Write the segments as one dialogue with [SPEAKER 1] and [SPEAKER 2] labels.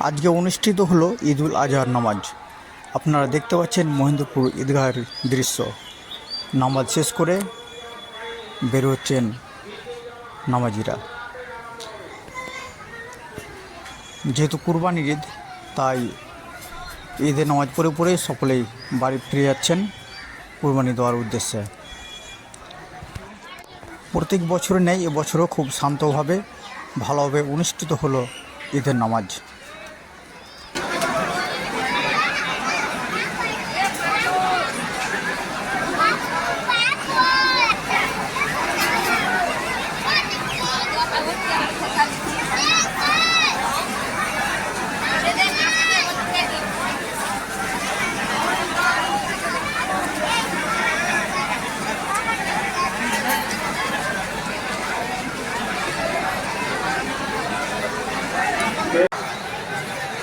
[SPEAKER 1] আজকে অনুষ্ঠিত হলো ঈদুল আজহার নামাজ। আপনারা দেখতে পাচ্ছেন মহেন্দ্রপুর ঈদগাহের দৃশ্য। নামাজ শেষ করে বের হচ্ছেন নামাজিরা। যেহেতু কুরবানির ঈদ, তাই ঈদের নামাজ পড়ে সকলেই বাড়ি ফিরে যাচ্ছেন কুরবানি দেওয়ার উদ্দেশ্যে। প্রত্যেক বছরে নেই, এবছরও খুব শান্তভাবে ভালোভাবে অনুষ্ঠিত হলো ঈদের নামাজ।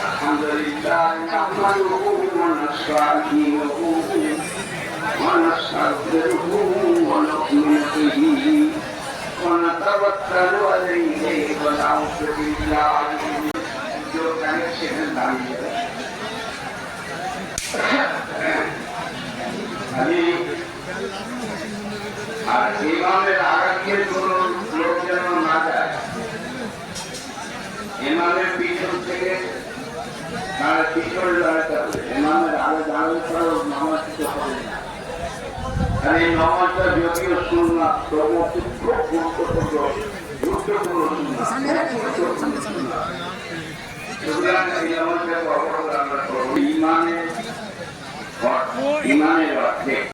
[SPEAKER 2] الحمدلله نحمده ونستعينه ونستغفره ونؤمن به ونتوكل عليه ونعوذ بالله من شرور انفسنا আর ইমামের আগে কোনো লোক যেন না যায়। ইমামের পিছন থেকে তার পিছনে দাঁড়াতে হবে। ইমামের আগে দাঁড়ালে পরে নামাজ দিতে হবে না। আর এই নামাজটা যদিও সুন্নাত, তবুও খুব গুরুত্বপূর্ণ সুতরাং এই নামাজটাকে অবহেলা আমরা করব। ইমানের অর্থে